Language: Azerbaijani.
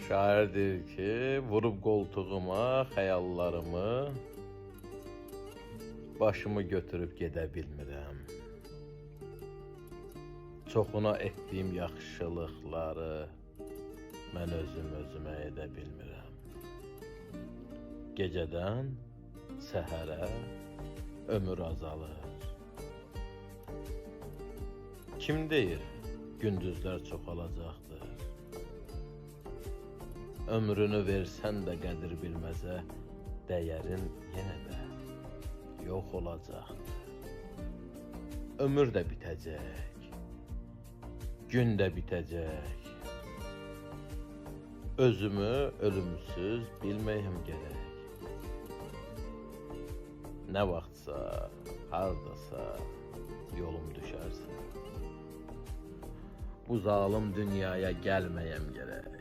Şair deyir ki, vurub qoltuğuma xəyallarımı, başımı götürüb gedə bilmirəm. Çoxuna etdiyim yaxşılıqları mən özümə edə bilmirəm. Gecədən səhərə ömür azalır. Kim deyir gündüzlər çoxalacaqdır? Ömrünü versən də qədir bilməzə, dəyərin yenə də yox olacaqdır. Ömür də bitəcək, gün də bitəcək. Özümü ölümsüz bilməyim gərək. Nə vaxtsa, hardasa yolum düşərsə, bu zalım dünyaya gəlməyəm gərək.